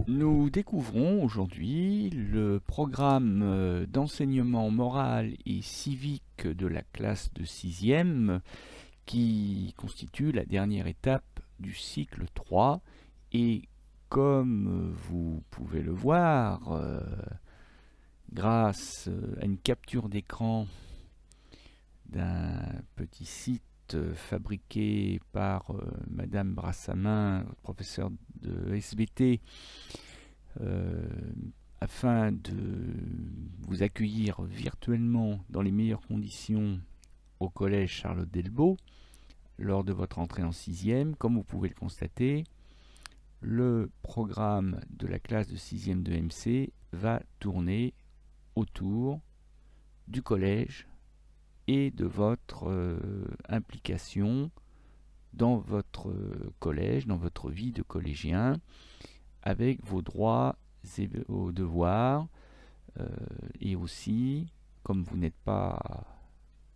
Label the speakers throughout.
Speaker 1: Nous découvrons aujourd'hui le programme d'enseignement moral et civique de la classe de 6e qui constitue la dernière étape du cycle 3 et comme vous pouvez le voir grâce à une capture d'écran d'un petit site fabriqué par Madame Brassamin, professeure de SVT, afin de vous accueillir virtuellement dans les meilleures conditions au collège Charlotte Delbo lors de votre entrée en 6e. Comme vous pouvez le constater, le programme de la classe de 6e de MC va tourner autour du collège et de votre implication dans votre collège, dans votre vie de collégien, avec vos droits et vos devoirs, et aussi, comme vous n'êtes pas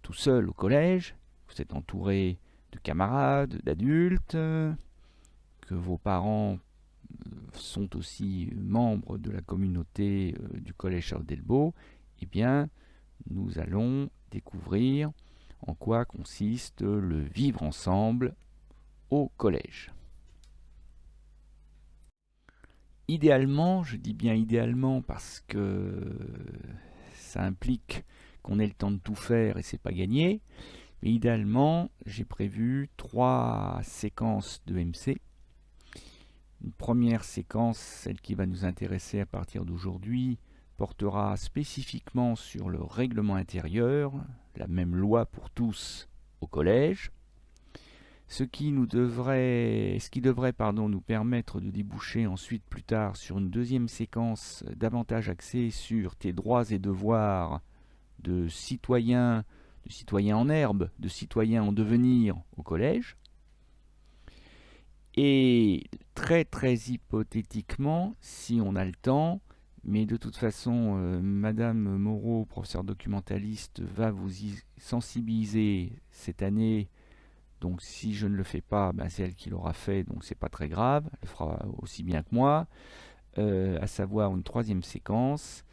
Speaker 1: tout seul au collège, vous êtes entouré de camarades, d'adultes, que vos parents sont aussi membres de la communauté du collège Charles Delbo, eh bien, nous allons découvrir en quoi consiste le vivre ensemble au collège. Idéalement, je dis bien idéalement parce que ça implique qu'on ait le temps de tout faire et c'est pas gagné, mais idéalement, j'ai prévu 3 séquences de MC. Une première séquence, celle qui va nous intéresser à partir d'aujourd'hui, portera spécifiquement sur le règlement intérieur, la même loi pour tous au collège, ce qui devrait nous permettre de déboucher ensuite plus tard sur une deuxième séquence davantage axée sur tes droits et devoirs de citoyen en herbe, de citoyen en devenir au collège. Et très hypothétiquement, si on a le temps, mais de toute façon, Madame Moreau, professeure documentaliste, va vous y sensibiliser cette année. Donc si je ne le fais pas, c'est elle qui l'aura fait, donc c'est pas très grave, elle fera aussi bien que moi, à savoir une troisième séquence,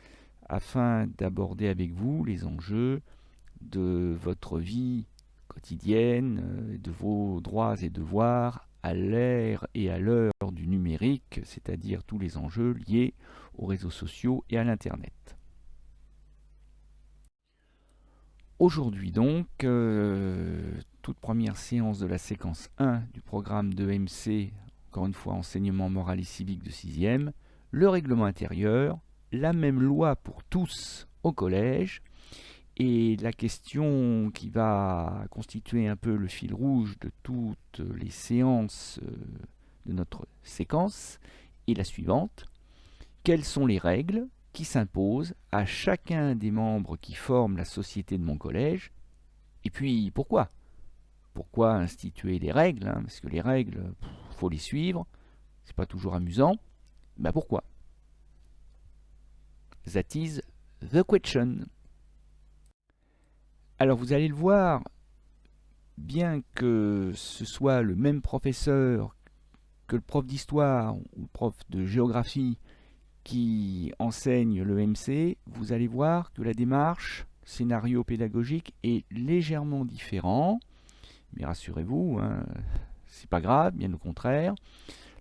Speaker 1: afin d'aborder avec vous les enjeux de votre vie quotidienne, de vos droits et devoirs à l'ère et à l'heure du numérique, c'est-à-dire tous les enjeux liés aux réseaux sociaux et à l'Internet. Aujourd'hui donc, toute première séance de la séquence 1 du programme de MC, encore une fois enseignement moral et civique de 6e, le règlement intérieur, la même loi pour tous au collège, et la question qui va constituer un peu le fil rouge de toutes les séances de notre séquence est la suivante. Quelles sont les règles qui s'imposent à chacun des membres qui forment la société de mon collège? Et puis pourquoi? Pourquoi instituer des règles, hein? Parce que les règles, faut les suivre, c'est pas toujours amusant. Pourquoi? That is the question. Alors vous allez le voir, bien que ce soit le même professeur que le prof d'histoire ou le prof de géographie qui enseigne le MC, vous allez voir que la démarche, scénario pédagogique est légèrement différent. Mais rassurez-vous, hein, c'est pas grave, bien au contraire.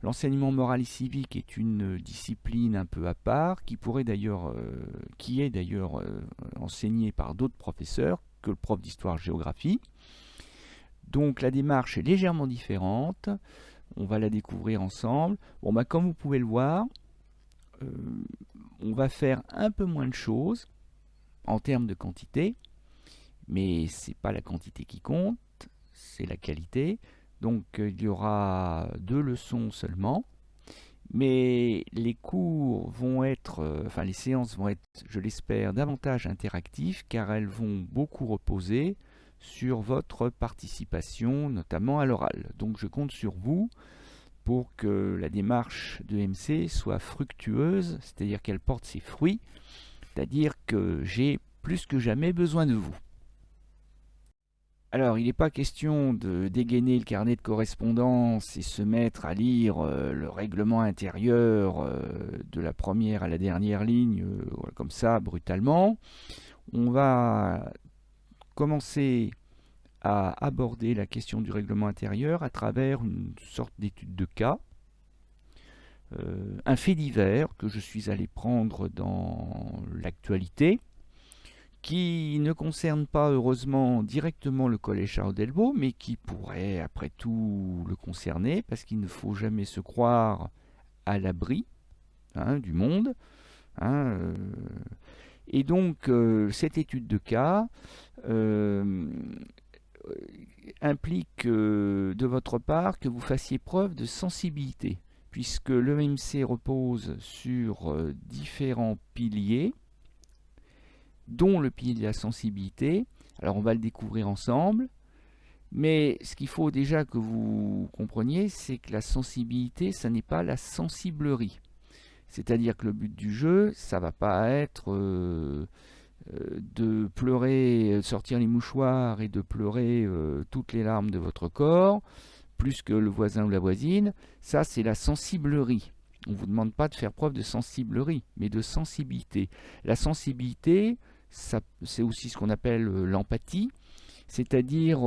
Speaker 1: L'enseignement moral et civique est une discipline un peu à part, qui est d'ailleurs enseignée par d'autres professeurs que le prof d'histoire-géographie. Donc la démarche est légèrement différente. On va la découvrir ensemble. Comme vous pouvez le voir, on va faire un peu moins de choses en termes de quantité, mais c'est pas la quantité qui compte, c'est la qualité. Donc il y aura 2 leçons seulement, mais les cours vont être, les séances vont être, je l'espère, davantage interactives, car elles vont beaucoup reposer sur votre participation, notamment à l'oral. Donc je compte sur vous pour que la démarche de MC soit fructueuse, c'est-à-dire qu'elle porte ses fruits, c'est-à-dire que j'ai plus que jamais besoin de vous. Alors, il n'est pas question de dégainer le carnet de correspondance et se mettre à lire le règlement intérieur de la première à la dernière ligne, comme ça, brutalement. On va commencer à aborder la question du règlement intérieur à travers une sorte d'étude de cas, un fait divers que je suis allé prendre dans l'actualité, qui ne concerne pas heureusement directement le collège Charles-Delvaux, mais qui pourrait après tout le concerner, parce qu'il ne faut jamais se croire à l'abri du monde. hein, euh, et donc cette étude de cas euh, implique de votre part que vous fassiez preuve de sensibilité, puisque l'EMC repose sur différents piliers, dont le pilier de la sensibilité. Alors on va le découvrir ensemble, mais ce qu'il faut déjà que vous compreniez, c'est que la sensibilité, ça n'est pas la sensiblerie. C'est-à-dire que le but du jeu, ça va pas être de pleurer, sortir les mouchoirs et de pleurer toutes les larmes de votre corps, plus que le voisin ou la voisine. Ça, c'est la sensiblerie. On ne vous demande pas de faire preuve de sensiblerie, mais de sensibilité. La sensibilité, c'est aussi ce qu'on appelle l'empathie, c'est-à-dire,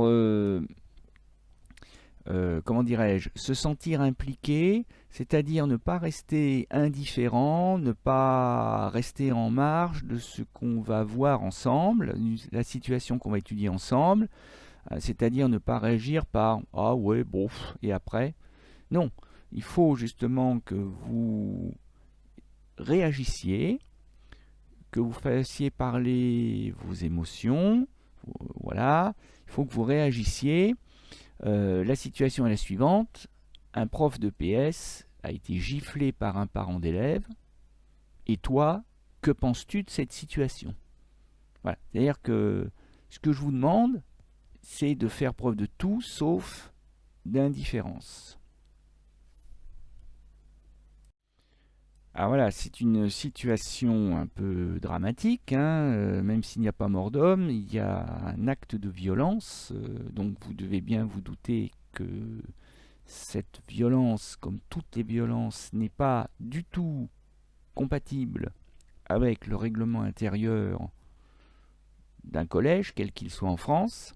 Speaker 1: comment dirais-je, se sentir impliqué, c'est-à-dire ne pas rester indifférent, ne pas rester en marge de ce qu'on va voir ensemble, la situation qu'on va étudier ensemble, c'est-à-dire ne pas réagir par «Ah ouais, bon, et après?» Non, il faut justement que vous réagissiez, que vous fassiez parler vos émotions, voilà, il faut que vous réagissiez. La situation est la suivante, un prof de PS a été giflé par un parent d'élève, et toi, que penses-tu de cette situation? Voilà, c'est-à-dire que ce que je vous demande, c'est de faire preuve de tout sauf d'indifférence. Alors voilà, c'est une situation un peu dramatique, même s'il n'y a pas mort d'homme, il y a un acte de violence, donc vous devez bien vous douter que cette violence, comme toutes les violences, n'est pas du tout compatible avec le règlement intérieur d'un collège, quel qu'il soit en France.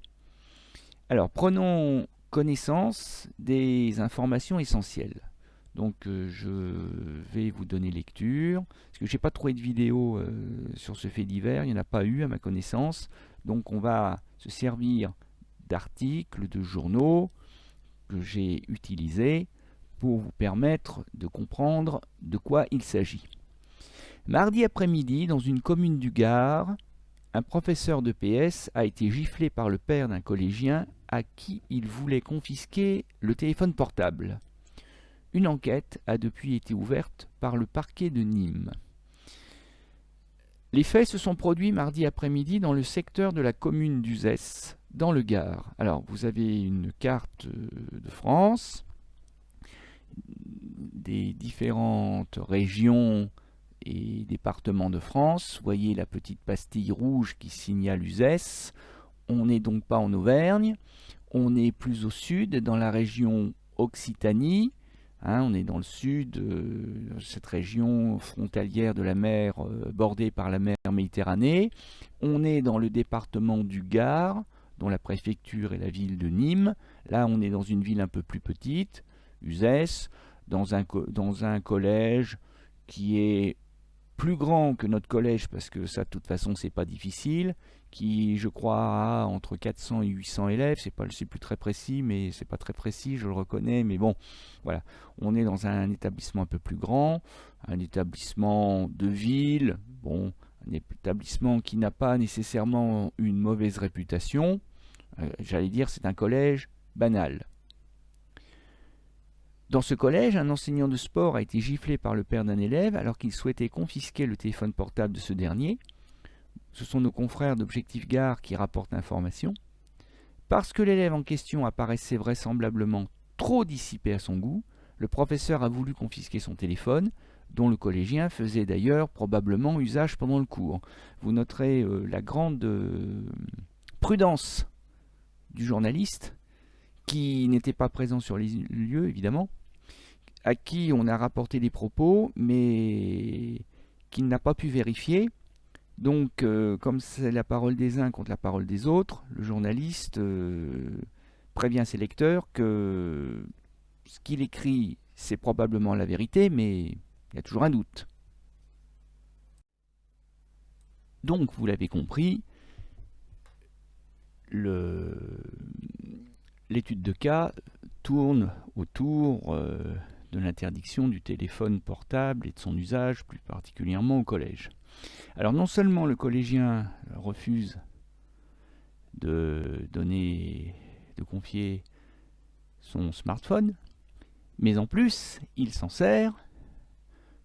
Speaker 1: Alors prenons connaissance des informations essentielles. Donc je vais vous donner lecture, parce que je n'ai pas trouvé de vidéo sur ce fait divers, il n'y en a pas eu à ma connaissance. Donc on va se servir d'articles, de journaux que j'ai utilisés pour vous permettre de comprendre de quoi il s'agit. Mardi après-midi, dans une commune du Gard, un professeur de PS a été giflé par le père d'un collégien à qui il voulait confisquer le téléphone portable. Une enquête a depuis été ouverte par le parquet de Nîmes. Les faits se sont produits mardi après-midi dans le secteur de la commune d'Uzès, dans le Gard. Alors, vous avez une carte de France, des différentes régions et départements de France. Vous voyez la petite pastille rouge qui signale Uzès. On n'est donc pas en Auvergne, on est plus au sud, dans la région Occitanie. On est dans le sud, cette région frontalière de la mer, bordée par la mer Méditerranée. On est dans le département du Gard, dont la préfecture est la ville de Nîmes. Là, on est dans une ville un peu plus petite, Uzès, dans un collège qui est plus grand que notre collège, parce que ça, de toute façon, c'est pas difficile, qui, je crois, a entre 400 et 800 élèves. C'est plus très précis, mais c'est pas très précis, je le reconnais, mais bon, voilà. On est dans un établissement un peu plus grand, un établissement de ville, bon, un établissement qui n'a pas nécessairement une mauvaise réputation. J'allais dire, c'est un collège banal. Dans ce collège, un enseignant de sport a été giflé par le père d'un élève alors qu'il souhaitait confisquer le téléphone portable de ce dernier. Ce sont nos confrères d'Objectif Gard qui rapportent l'information. Parce que l'élève en question apparaissait vraisemblablement trop dissipé à son goût, le professeur a voulu confisquer son téléphone, dont le collégien faisait d'ailleurs probablement usage pendant le cours. Vous noterez la grande prudence du journaliste, qui n'était pas présent sur les lieux, évidemment, à qui on a rapporté des propos, mais qu'il n'a pas pu vérifier. Donc, comme c'est la parole des uns contre la parole des autres, le journaliste prévient ses lecteurs que ce qu'il écrit, c'est probablement la vérité, mais il y a toujours un doute. Donc, vous l'avez compris, l'étude de cas tourne autour de l'interdiction du téléphone portable et de son usage, plus particulièrement au collège. Alors non seulement le collégien refuse de confier son smartphone, mais en plus, il s'en sert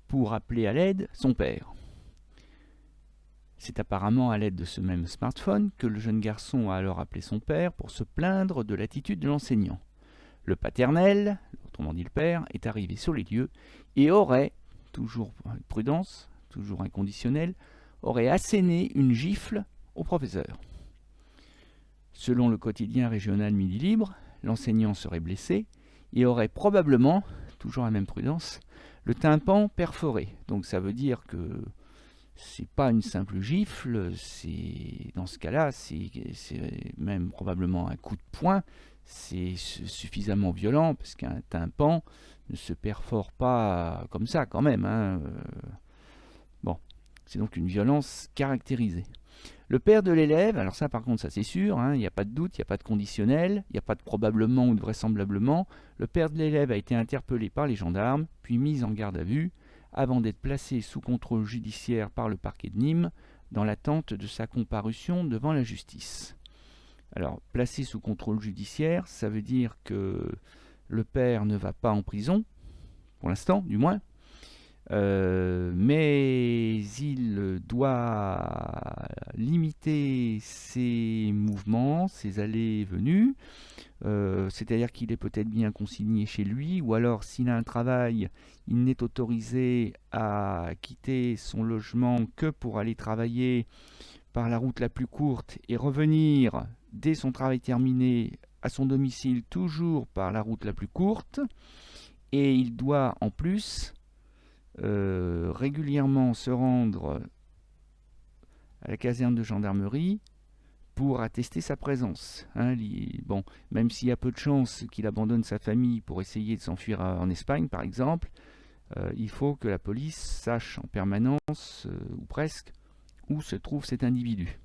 Speaker 1: pour appeler à l'aide son père. C'est apparemment à l'aide de ce même smartphone que le jeune garçon a alors appelé son père pour se plaindre de l'attitude de l'enseignant. Le paternel, autrement dit le père, est arrivé sur les lieux et aurait, toujours avec prudence, toujours inconditionnel, aurait asséné une gifle au professeur. Selon le quotidien régional Midi Libre, l'enseignant serait blessé et aurait probablement, toujours la même prudence, le tympan perforé. Donc ça veut dire que c'est pas une simple gifle, dans ce cas-là, c'est même probablement un coup de poing. C'est suffisamment violent parce qu'un tympan ne se perfore pas comme ça quand même. Bon, c'est donc une violence caractérisée. Le père de l'élève, alors ça par contre ça c'est sûr, il n'y a pas de doute, il n'y a pas de conditionnel, il n'y a pas de probablement ou de vraisemblablement. Le père de l'élève a été interpellé par les gendarmes, puis mis en garde à vue, avant d'être placé sous contrôle judiciaire par le parquet de Nîmes, dans l'attente de sa comparution devant la justice. Alors, placé sous contrôle judiciaire, ça veut dire que le père ne va pas en prison, pour l'instant du moins, mais il doit limiter ses mouvements, ses allées et venues, c'est-à-dire qu'il est peut-être bien consigné chez lui, ou alors s'il a un travail, il n'est autorisé à quitter son logement que pour aller travailler par la route la plus courte et revenir dès son travail terminé à son domicile toujours par la route la plus courte, et il doit en plus régulièrement se rendre à la caserne de gendarmerie pour attester sa présence. Bon, même s'il y a peu de chances qu'il abandonne sa famille pour essayer de s'enfuir en Espagne, par exemple, il faut que la police sache en permanence, ou presque, où se trouve cet individu.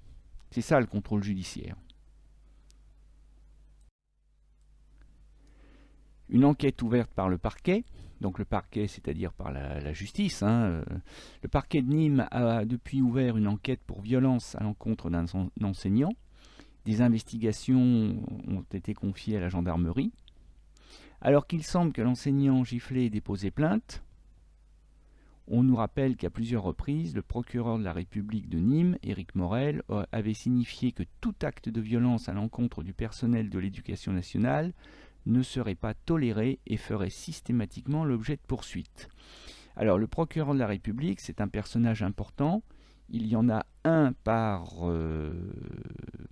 Speaker 1: C'est ça le contrôle judiciaire. Une enquête ouverte par le parquet, donc le parquet, c'est-à-dire par la justice. Le parquet de Nîmes a depuis ouvert une enquête pour violence à l'encontre d'un enseignant. Des investigations ont été confiées à la gendarmerie. Alors qu'il semble que l'enseignant giflé ait déposé plainte, on nous rappelle qu'à plusieurs reprises, le procureur de la République de Nîmes, Éric Morel, avait signifié que tout acte de violence à l'encontre du personnel de l'éducation nationale ne serait pas toléré et ferait systématiquement l'objet de poursuites. Alors le procureur de la République, c'est un personnage important. Il y en a un par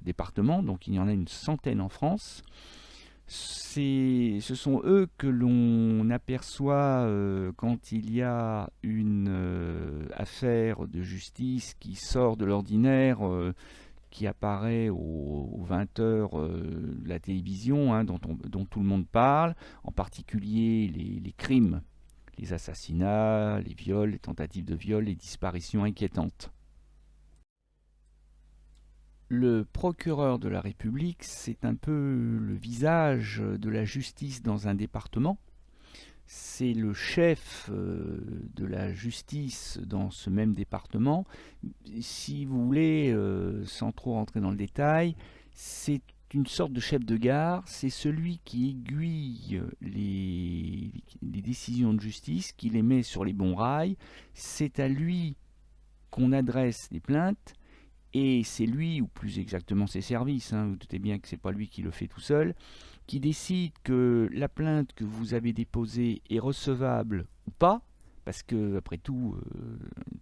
Speaker 1: département, donc il y en a une centaine en France. Ce sont eux que l'on aperçoit quand il y a une affaire de justice qui sort de l'ordinaire, qui apparaît aux 20h de la télévision, dont tout le monde parle, en particulier les crimes, les assassinats, les viols, les tentatives de viol, les disparitions inquiétantes. Le procureur de la République, c'est un peu le visage de la justice dans un département. C'est le chef de la justice dans ce même département. Si vous voulez, sans trop rentrer dans le détail, c'est une sorte de chef de gare, c'est celui qui aiguille les décisions de justice, qui les met sur les bons rails. C'est à lui qu'on adresse les plaintes, et c'est lui, ou plus exactement ses services, vous doutez bien que ce n'est pas lui qui le fait tout seul, qui décide que la plainte que vous avez déposée est recevable ou pas, parce que après tout,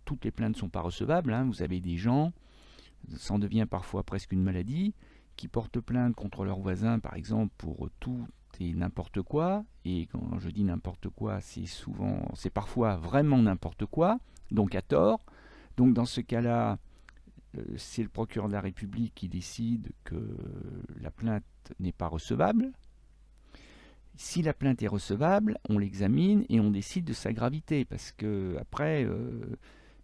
Speaker 1: toutes les plaintes ne sont pas recevables. Vous avez des gens, ça en devient parfois presque une maladie, qui portent plainte contre leurs voisins, par exemple, pour tout et n'importe quoi. Et quand je dis n'importe quoi, c'est parfois vraiment n'importe quoi, donc à tort. Donc dans ce cas-là, c'est le procureur de la République qui décide que la plainte n'est pas recevable. Si la plainte est recevable, on l'examine et on décide de sa gravité, parce que après,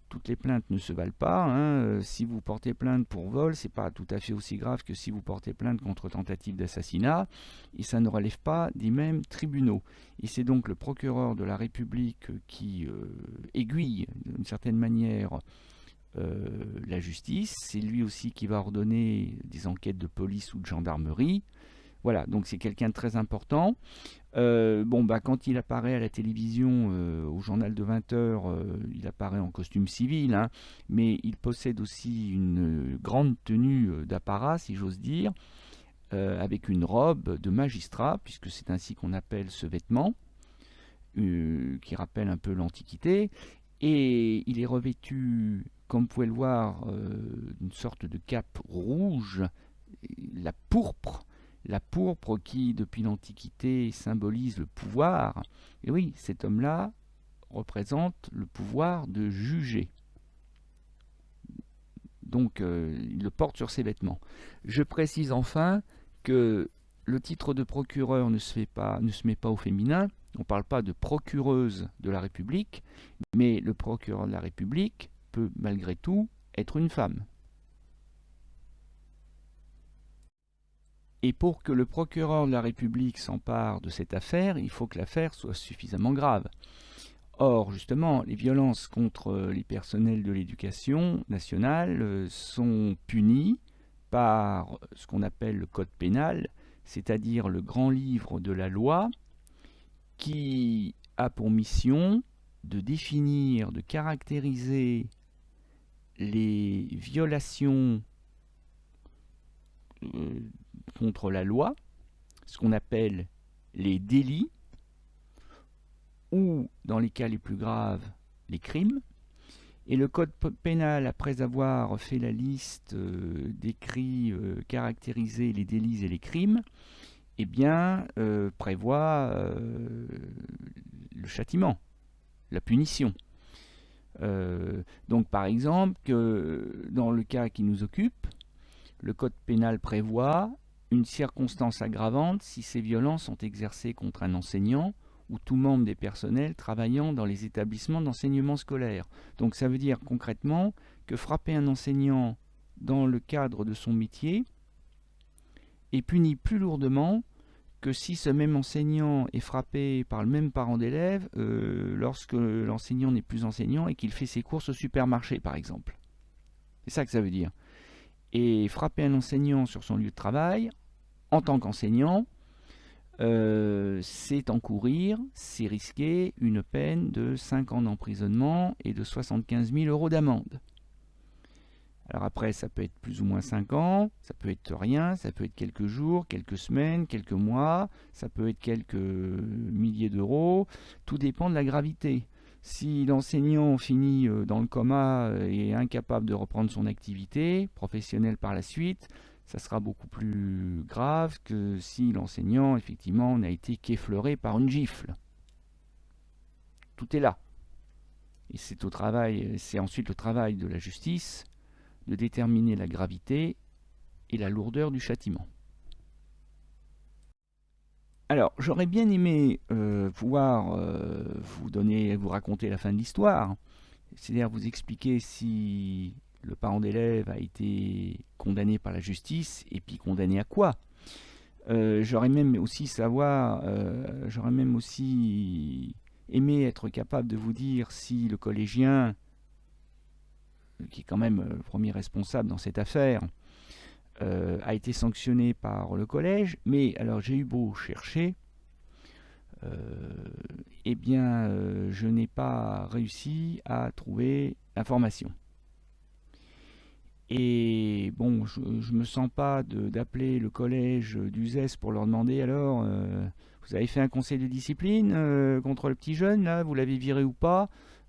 Speaker 1: toutes les plaintes ne se valent pas. Hein. Si vous portez plainte pour vol, c'est pas tout à fait aussi grave que si vous portez plainte contre tentative d'assassinat, et ça ne relève pas des mêmes tribunaux. Et c'est donc le procureur de la République qui aiguille d'une certaine manière la justice. C'est lui aussi qui va ordonner des enquêtes de police ou de gendarmerie. Voilà, donc c'est quelqu'un de très important. Quand il apparaît à la télévision, au journal de 20h, il apparaît en costume civil, hein, mais il possède aussi une grande tenue d'apparat, si j'ose dire, avec une robe de magistrat, puisque c'est ainsi qu'on appelle ce vêtement, qui rappelle un peu l'Antiquité, et il est revêtu, comme vous pouvez le voir, d'une sorte de cape rouge, la pourpre qui, depuis l'Antiquité, symbolise le pouvoir. Et oui, cet homme-là représente le pouvoir de juger. Donc, il le porte sur ses vêtements. Je précise enfin que le titre de procureur ne se met pas au féminin. On ne parle pas de procureuse de la République, mais le procureur de la République peut malgré tout être une femme. Et pour que le procureur de la République s'empare de cette affaire, il faut que l'affaire soit suffisamment grave. Or, justement, les violences contre les personnels de l'éducation nationale sont punies par ce qu'on appelle le code pénal, c'est-à-dire le grand livre de la loi, qui a pour mission de définir, de caractériser les violations contre la loi, ce qu'on appelle les délits, ou, dans les cas les plus graves, les crimes. Et le code pénal, après avoir fait la liste décrit, caractérisé les délits et les crimes, eh bien, prévoit le châtiment, la punition. Donc, par exemple, dans le cas qui nous occupe, le code pénal prévoit une circonstance aggravante si ces violences sont exercées contre un enseignant ou tout membre des personnels travaillant dans les établissements d'enseignement scolaire. Donc ça veut dire concrètement que frapper un enseignant dans le cadre de son métier est puni plus lourdement que si ce même enseignant est frappé par le même parent d'élève lorsque l'enseignant n'est plus enseignant et qu'il fait ses courses au supermarché, par exemple. C'est ça que ça veut dire. Et frapper un enseignant sur son lieu de travail, en tant qu'enseignant, c'est encourir, c'est risquer une peine de 5 ans d'emprisonnement et de 75 000 € d'amende. Alors après, ça peut être plus ou moins 5 ans, ça peut être rien, ça peut être quelques jours, quelques semaines, quelques mois, ça peut être quelques milliers d'euros, tout dépend de la gravité. Si l'enseignant finit dans le coma et est incapable de reprendre son activité professionnelle par la suite, ça sera beaucoup plus grave que si l'enseignant, effectivement, n'a été qu'effleuré par une gifle. Tout est là. Et c'est ensuite le travail de la justice de déterminer la gravité et la lourdeur du châtiment. Alors, j'aurais bien aimé pouvoir vous raconter la fin de l'histoire, c'est-à-dire vous expliquer si le parent d'élève a été condamné par la justice, et puis condamné à quoi. J'aurais même aussi aimé être capable de vous dire si le collégien, qui est quand même le premier responsable dans cette affaire, a été sanctionné par le collège, mais alors j'ai eu beau chercher, je n'ai pas réussi à trouver l'information. Et bon, je me sens pas d'appeler le collège d'Uzès pour leur demander alors, vous avez fait un conseil de discipline contre le petit jeune, là, vous l'avez viré ou pas?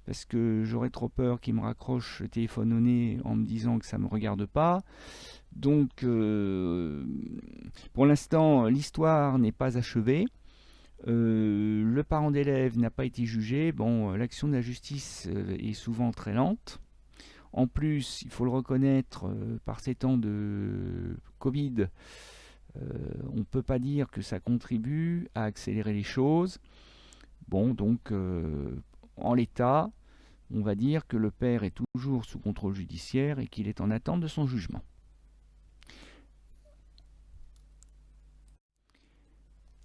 Speaker 1: parce que j'aurais trop peur qu'il me raccroche le téléphone au nez en me disant que ça ne me regarde pas. Donc, pour l'instant, l'histoire n'est pas achevée. Le parent d'élève n'a pas été jugé. Bon, l'action de la justice est souvent très lente. En plus, il faut le reconnaître, par ces temps de Covid, on ne peut pas dire que ça contribue à accélérer les choses. Bon, donc, en l'état, on va dire que le père est toujours sous contrôle judiciaire et qu'il est en attente de son jugement.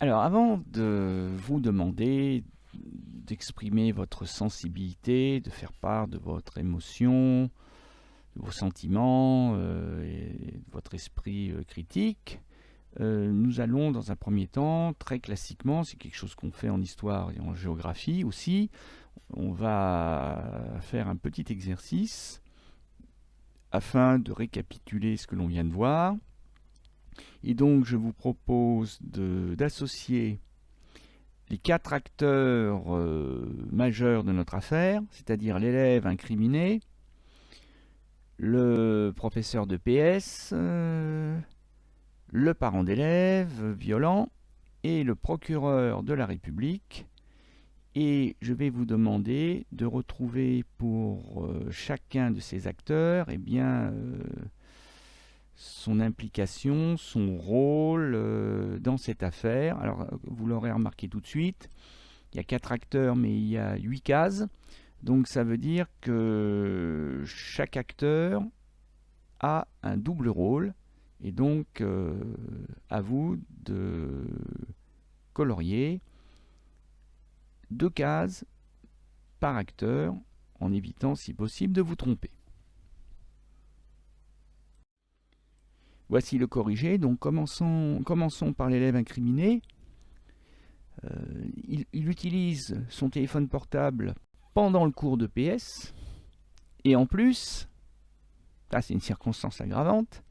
Speaker 1: Alors, avant de vous demander d'exprimer votre sensibilité, de faire part de votre émotion, de vos sentiments et de votre esprit critique, nous allons dans un premier temps, très classiquement, c'est quelque chose qu'on fait en histoire et en géographie aussi, on va faire un petit exercice afin de récapituler ce que l'on vient de voir. Et donc je vous propose d'associer les 4 acteurs majeurs de notre affaire, c'est-à-dire l'élève incriminé, le professeur de PS, le parent d'élève violent et le procureur de la République. Et je vais vous demander de retrouver pour chacun de ces acteurs son implication, son rôle dans cette affaire. Alors, vous l'aurez remarqué tout de suite, il y a 4 acteurs, mais il y a 8 cases. Donc, ça veut dire que chaque acteur a un double rôle. Et donc, à vous de colorier 2 cases par acteur, en évitant, si possible, de vous tromper. Voici le corrigé. Donc commençons par l'élève incriminé. Il utilise son téléphone portable pendant le cours de PS. Et en plus, ça c'est une circonstance aggravante,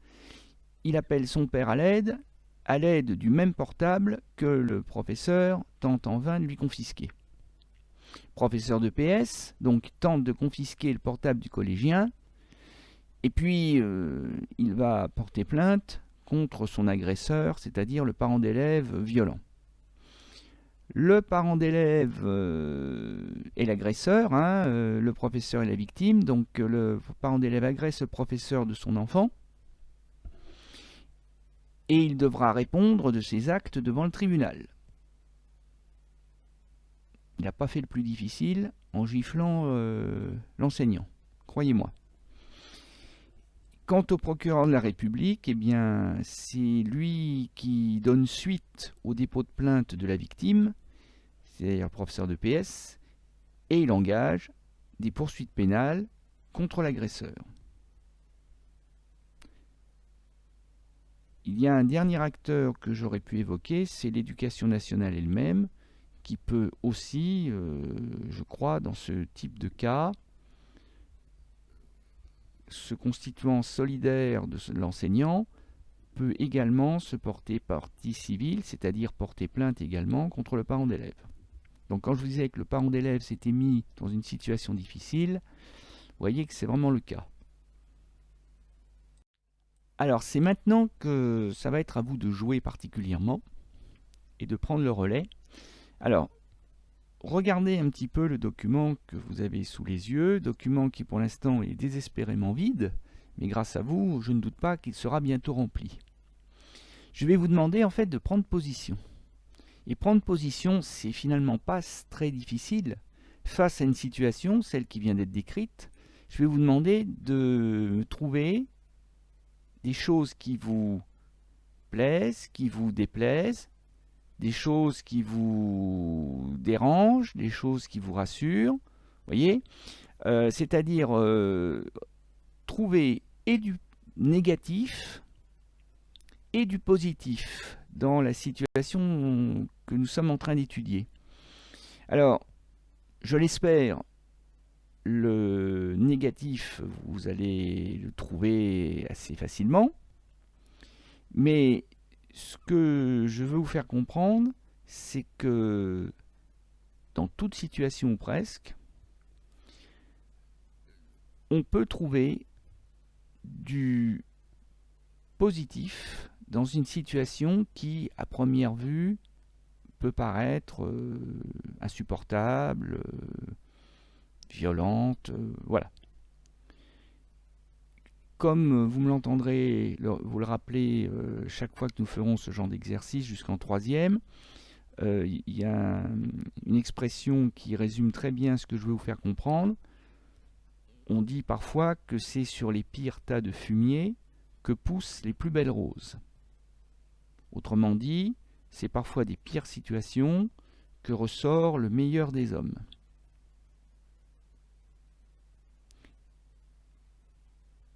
Speaker 1: il appelle son père à l'aide du même portable que le professeur tente en vain de lui confisquer. Professeur de PS, donc tente de confisquer le portable du collégien. Et puis, il va porter plainte contre son agresseur, c'est-à-dire le parent d'élève violent. Le parent d'élève est l'agresseur, le professeur est la victime, donc le parent d'élève agresse le professeur de son enfant, et il devra répondre de ses actes devant le tribunal. Il n'a pas fait le plus difficile en giflant l'enseignant, croyez-moi. Quant au procureur de la République, eh bien, c'est lui qui donne suite au dépôt de plainte de la victime, c'est-à-dire le professeur de PS, et il engage des poursuites pénales contre l'agresseur. Il y a un dernier acteur que j'aurais pu évoquer, c'est l'éducation nationale elle-même, qui peut aussi, je crois, dans ce type de cas, se constituant solidaire de l'enseignant, peut également se porter partie civile, c'est-à-dire porter plainte également contre le parent d'élève. Donc quand je vous disais que le parent d'élève s'était mis dans une situation difficile, vous voyez que c'est vraiment le cas. Alors c'est maintenant que ça va être à vous de jouer particulièrement et de prendre le relais. Alors, regardez un petit peu le document que vous avez sous les yeux, document qui pour l'instant est désespérément vide, mais grâce à vous, je ne doute pas qu'il sera bientôt rempli. Je vais vous demander en fait de prendre position. Et prendre position, c'est finalement pas très difficile. Face à une situation, celle qui vient d'être décrite, je vais vous demander de trouver des choses qui vous plaisent, qui vous déplaisent, des choses qui vous dérangent, des choses qui vous rassurent, voyez, c'est-à-dire trouver et du négatif et du positif dans la situation que nous sommes en train d'étudier. Alors, je l'espère, le négatif, vous allez le trouver assez facilement, mais ce que je veux vous faire comprendre, c'est que dans toute situation ou presque, on peut trouver du positif dans une situation qui, à première vue, peut paraître insupportable, violente, voilà. Comme vous me l'entendrez, vous le rappelez chaque fois que nous ferons ce genre d'exercice jusqu'en troisième, il y a une expression qui résume très bien ce que je veux vous faire comprendre. On dit parfois que c'est sur les pires tas de fumier que poussent les plus belles roses. Autrement dit, c'est parfois des pires situations que ressort le meilleur des hommes.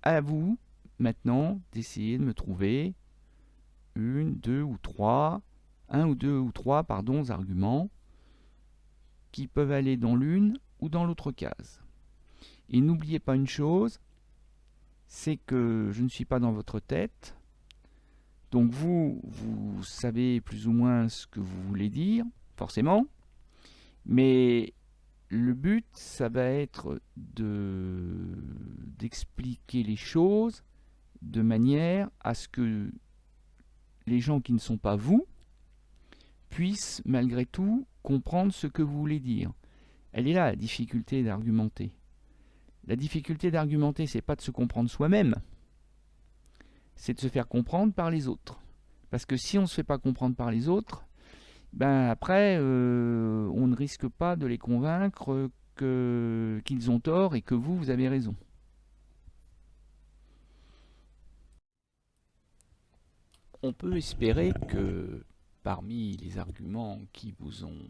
Speaker 1: À vous, maintenant, d'essayer de me trouver un ou deux ou trois arguments qui peuvent aller dans l'une ou dans l'autre case. Et n'oubliez pas une chose, c'est que je ne suis pas dans votre tête, donc vous savez plus ou moins ce que vous voulez dire, forcément, mais le but, ça va être d'expliquer les choses de manière à ce que les gens qui ne sont pas vous puissent malgré tout comprendre ce que vous voulez dire. Elle est là, la difficulté d'argumenter. La difficulté d'argumenter, c'est pas de se comprendre soi-même, c'est de se faire comprendre par les autres. Parce que si on ne se fait pas comprendre par les autres, ben après, on ne risque pas de les convaincre qu'ils ont tort et que vous avez raison. On peut espérer que parmi les arguments qui vous ont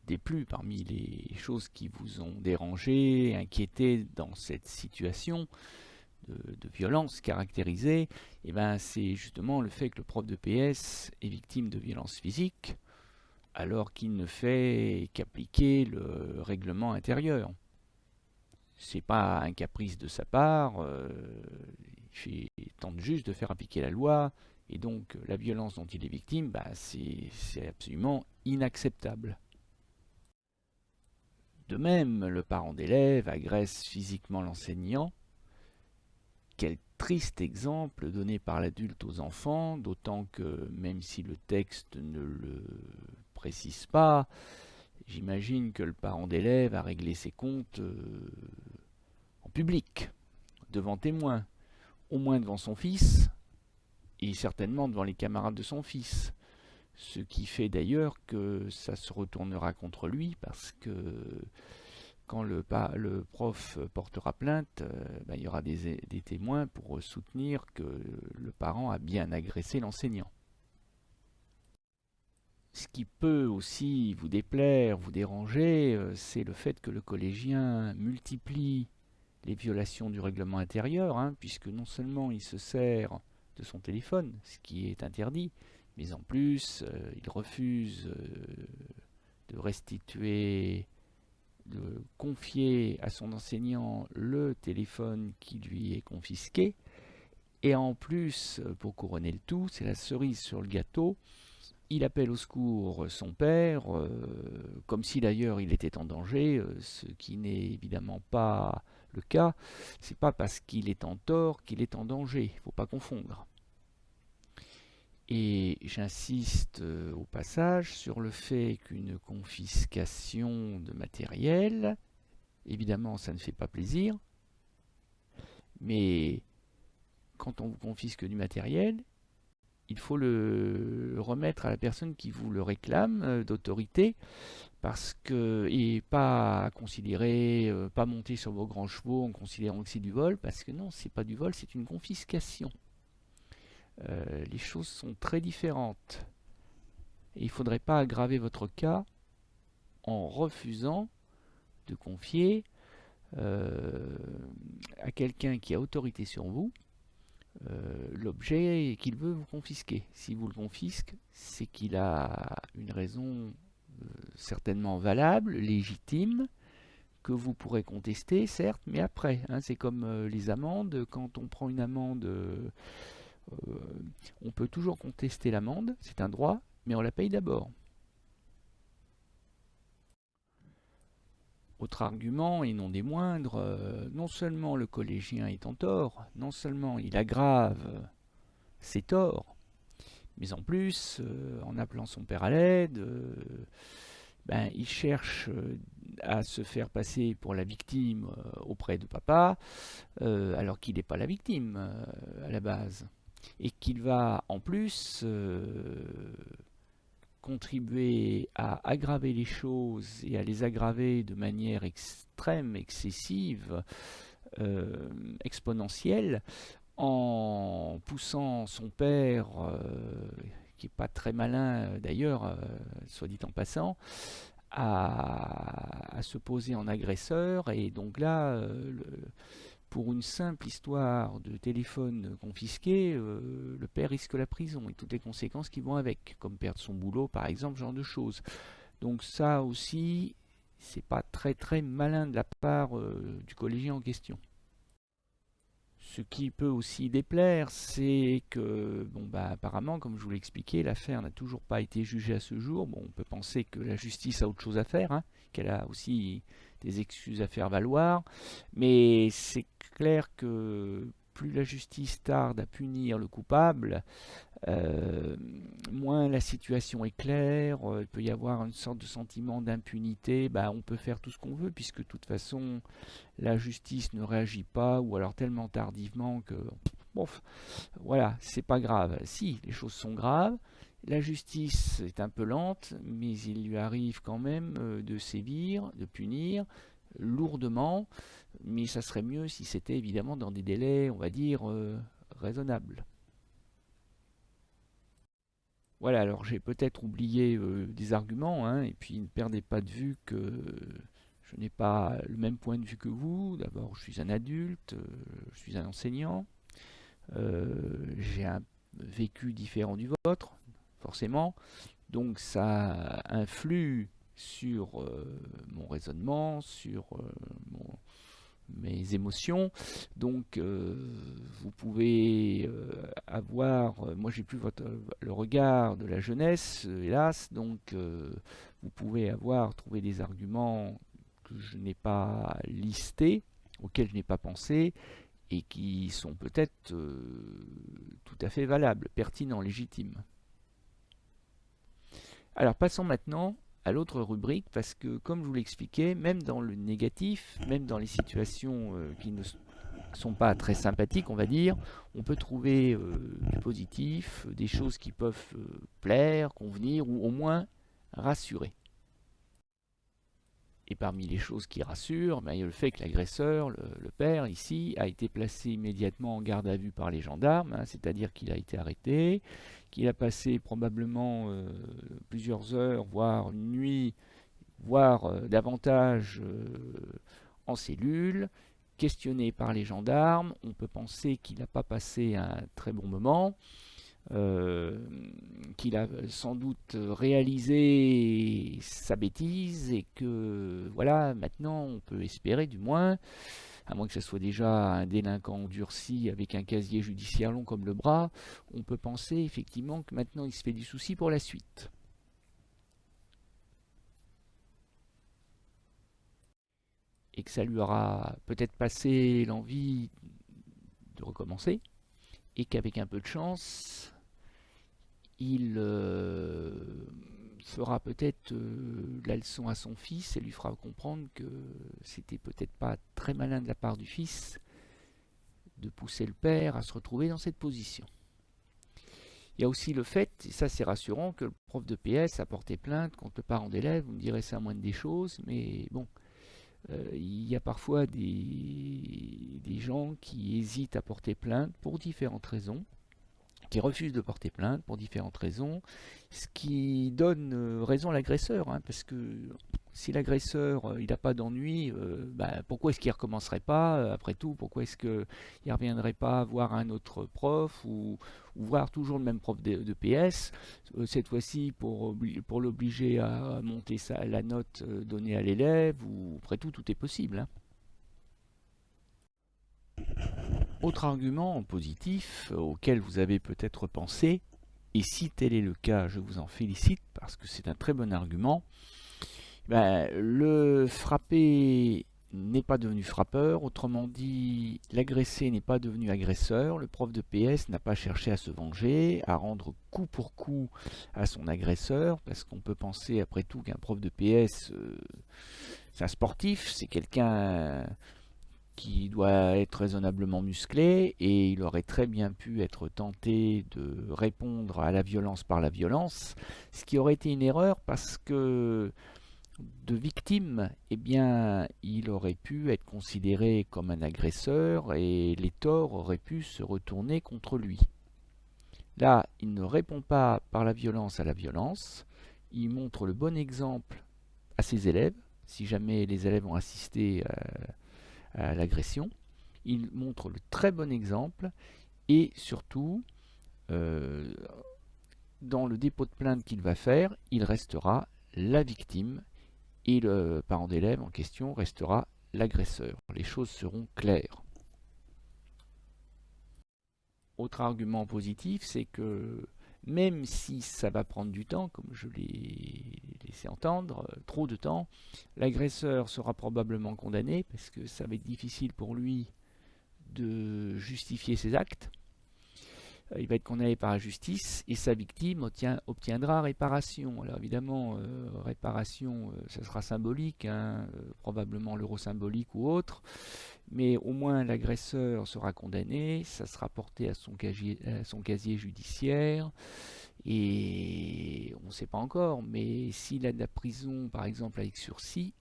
Speaker 1: déplu, parmi les choses qui vous ont dérangé, inquiété dans cette situation de violence caractérisée, eh ben c'est justement le fait que le prof de PS est victime de violences physiques alors qu'il ne fait qu'appliquer le règlement intérieur. C'est pas un caprice de sa part, il tente juste de faire appliquer la loi, et donc la violence dont il est victime, c'est absolument inacceptable. De même, le parent d'élève agresse physiquement l'enseignant. Quel triste exemple donné par l'adulte aux enfants, d'autant que même si le texte ne le précise pas, j'imagine que le parent d'élève a réglé ses comptes en public, devant témoins, au moins devant son fils, et certainement devant les camarades de son fils. Ce qui fait d'ailleurs que ça se retournera contre lui, parce que quand le prof portera plainte, il y aura des témoins pour soutenir que le parent a bien agressé l'enseignant. Ce qui peut aussi vous déplaire, vous déranger, c'est le fait que le collégien multiplie les violations du règlement intérieur, puisque non seulement il se sert de son téléphone, ce qui est interdit, mais en plus il refuse de restituer, de confier à son enseignant le téléphone qui lui est confisqué. Et en plus, pour couronner le tout, c'est la cerise sur le gâteau, il appelle au secours son père, comme si d'ailleurs il était en danger, ce qui n'est évidemment pas le cas. C'est pas parce qu'il est en tort qu'il est en danger, il ne faut pas confondre. Et j'insiste au passage sur le fait qu'une confiscation de matériel, évidemment ça ne fait pas plaisir, mais quand on vous confisque du matériel, il faut le remettre à la personne qui vous le réclame d'autorité, parce que, et pas considérer, pas monter sur vos grands chevaux en considérant que c'est du vol, parce que non, c'est pas du vol, c'est une confiscation. Les choses sont très différentes. Et il ne faudrait pas aggraver votre cas en refusant de confier à quelqu'un qui a autorité sur vous l'objet qu'il veut vous confisquer. Si vous le confisque, c'est qu'il a une raison certainement valable, légitime, que vous pourrez contester, certes, mais après. C'est comme les amendes. Quand on prend une amende, on peut toujours contester l'amende, c'est un droit, mais on la paye d'abord. Autre argument, et non des moindres, non seulement le collégien est en tort, non seulement il aggrave ses torts, mais en plus, en appelant son père à l'aide, il cherche à se faire passer pour la victime auprès de papa, alors qu'il n'est pas la victime à la base. Et qu'il va en plus contribuer à aggraver les choses et à les aggraver de manière extrême, excessive, exponentielle, en poussant son père, qui n'est pas très malin d'ailleurs, soit dit en passant, à se poser en agresseur. Et donc là, pour une simple histoire de téléphone confisqué, le père risque la prison et toutes les conséquences qui vont avec, comme perdre son boulot par exemple, ce genre de choses. Donc ça aussi, c'est pas très très malin de la part du collégien en question. Ce qui peut aussi déplaire, c'est que, apparemment, comme je vous l'ai expliqué, l'affaire n'a toujours pas été jugée à ce jour. Bon, on peut penser que la justice a autre chose à faire, hein, qu'elle a aussi des excuses à faire valoir, mais c'est clair que plus la justice tarde à punir le coupable, euh, moins la situation est claire, il peut y avoir une sorte de sentiment d'impunité, on peut faire tout ce qu'on veut, puisque de toute façon, la justice ne réagit pas, ou alors tellement tardivement que, bon, voilà, c'est pas grave. Si, les choses sont graves, la justice est un peu lente, mais il lui arrive quand même de sévir, de punir, lourdement, mais ça serait mieux si c'était évidemment dans des délais, on va dire, raisonnables. Voilà, alors j'ai peut-être oublié des arguments, hein, et puis ne perdez pas de vue que je n'ai pas le même point de vue que vous. D'abord, je suis un adulte, je suis un enseignant, j'ai un vécu différent du vôtre, forcément, donc ça influe sur mon raisonnement, sur mes émotions. Donc vous pouvez avoir, moi j'ai plus le regard de la jeunesse, hélas, donc vous pouvez avoir trouvé des arguments que je n'ai pas listés, auxquels je n'ai pas pensé, et qui sont peut-être tout à fait valables, pertinents, légitimes. Alors passons maintenant à l'autre rubrique, parce que comme je vous l'expliquais, même dans le négatif, même dans les situations qui ne sont pas très sympathiques, on va dire, on peut trouver du positif, des choses qui peuvent plaire, convenir, ou au moins rassurer. Et parmi les choses qui rassurent, il y a le fait que l'agresseur, le père ici, a été placé immédiatement en garde à vue par les gendarmes, hein, c'est-à-dire qu'il a été arrêté, qu'il a passé probablement plusieurs heures, voire une nuit, voire davantage en cellule, questionné par les gendarmes. On peut penser qu'il n'a pas passé un très bon moment, qu'il a sans doute réalisé sa bêtise et que voilà, maintenant on peut espérer du moins, à moins que ce soit déjà un délinquant endurci avec un casier judiciaire long comme le bras, on peut penser effectivement que maintenant il se fait du souci pour la suite. Et que ça lui aura peut-être passé l'envie de recommencer, et qu'avec un peu de chance, il fera peut-être la leçon à son fils et lui fera comprendre que c'était peut-être pas très malin de la part du fils de pousser le père à se retrouver dans cette position. Il y a aussi le fait, et ça c'est rassurant, que le prof de PS a porté plainte contre le parent d'élève. Vous me direz c'est la moindre des choses, mais bon, il y a parfois des gens qui hésitent à porter plainte pour différentes raisons, qui refusent de porter plainte pour différentes raisons, ce qui donne raison à l'agresseur, hein, parce que si l'agresseur il n'a pas d'ennui, pourquoi est-ce qu'il ne recommencerait pas après tout, pourquoi est-ce qu'il ne reviendrait pas voir un autre prof ou voir toujours le même prof de PS, cette fois-ci pour l'obliger à monter la note donnée à l'élève, ou après tout est possible, hein. Autre argument positif auquel vous avez peut-être pensé, et si tel est le cas, je vous en félicite parce que c'est un très bon argument, Le frappé n'est pas devenu frappeur, autrement dit, l'agressé n'est pas devenu agresseur, le prof de PS n'a pas cherché à se venger, à rendre coup pour coup à son agresseur, parce qu'on peut penser après tout qu'un prof de PS, c'est un sportif, c'est quelqu'un qui doit être raisonnablement musclé, et il aurait très bien pu être tenté de répondre à la violence par la violence, ce qui aurait été une erreur parce que de victime, eh bien, il aurait pu être considéré comme un agresseur et les torts auraient pu se retourner contre lui. Là, il ne répond pas par la violence à la violence, il montre le bon exemple à ses élèves, si jamais les élèves ont assisté à l'agression, il montre le très bon exemple et surtout, euh, dans le dépôt de plainte qu'il va faire, il restera la victime et le parent d'élève en question restera l'agresseur. Les choses seront claires. Autre argument positif, c'est que même si ça va prendre du temps, comme je l'ai laissé entendre, trop de temps, l'agresseur sera probablement condamné parce que ça va être difficile pour lui de justifier ses actes. Il va être condamné par la justice et sa victime obtiendra réparation. Alors évidemment, réparation, ça sera symbolique, hein, probablement l'euro symbolique ou autre, mais au moins l'agresseur sera condamné, ça sera porté à son casier judiciaire, et on ne sait pas encore, mais s'il a de la prison, par exemple avec sursis,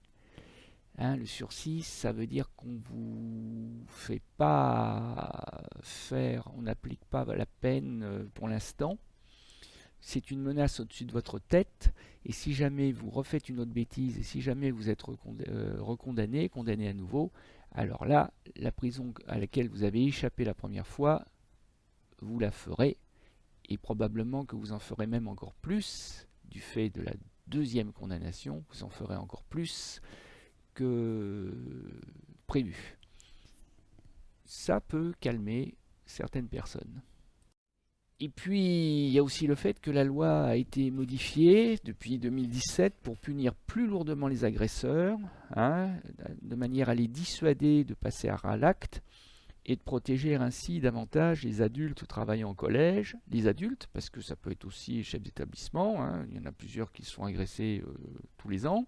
Speaker 1: hein, le sursis, ça veut dire qu'on vous fait pas faire, on n'applique pas la peine pour l'instant. C'est une menace au-dessus de votre tête, et si jamais vous refaites une autre bêtise, et si jamais vous êtes condamné à nouveau, alors là, la prison à laquelle vous avez échappé la première fois, vous la ferez, et probablement que vous en ferez même encore plus, du fait de la deuxième condamnation, vous en ferez encore plus que prévu. Ça peut calmer certaines personnes. Et puis, il y a aussi le fait que la loi a été modifiée depuis 2017 pour punir plus lourdement les agresseurs, hein, de manière à les dissuader de passer à l'acte et de protéger ainsi davantage les adultes travaillant en collège, les adultes, parce que ça peut être aussi les chefs d'établissement, hein, il y en a plusieurs qui se font agresser tous les ans,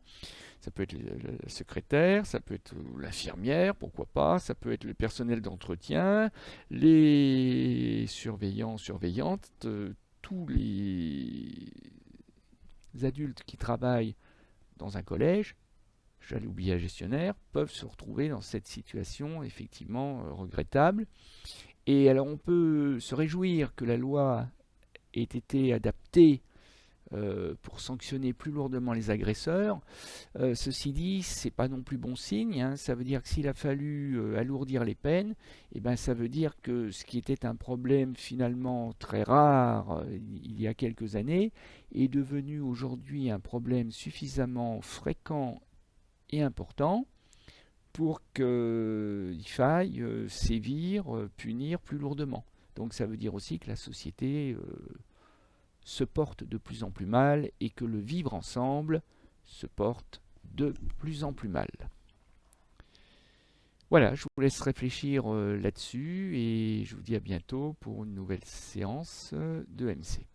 Speaker 1: ça peut être la secrétaire, ça peut être l'infirmière, pourquoi pas, ça peut être le personnel d'entretien, les surveillants, surveillantes, tous les adultes qui travaillent dans un collège, j'allais oublier un gestionnaire, peuvent se retrouver dans cette situation effectivement regrettable. Et alors on peut se réjouir que la loi ait été adaptée pour sanctionner plus lourdement les agresseurs. Ceci dit, c'est pas non plus bon signe, hein. Ça veut dire que s'il a fallu alourdir les peines, eh ben, ça veut dire que ce qui était un problème finalement très rare il y a quelques années est devenu aujourd'hui un problème suffisamment fréquent et important pour qu'il faille sévir, punir plus lourdement. Donc ça veut dire aussi que la société se porte de plus en plus mal et que le vivre ensemble se porte de plus en plus mal. Voilà, je vous laisse réfléchir là-dessus et je vous dis à bientôt pour une nouvelle séance de MC.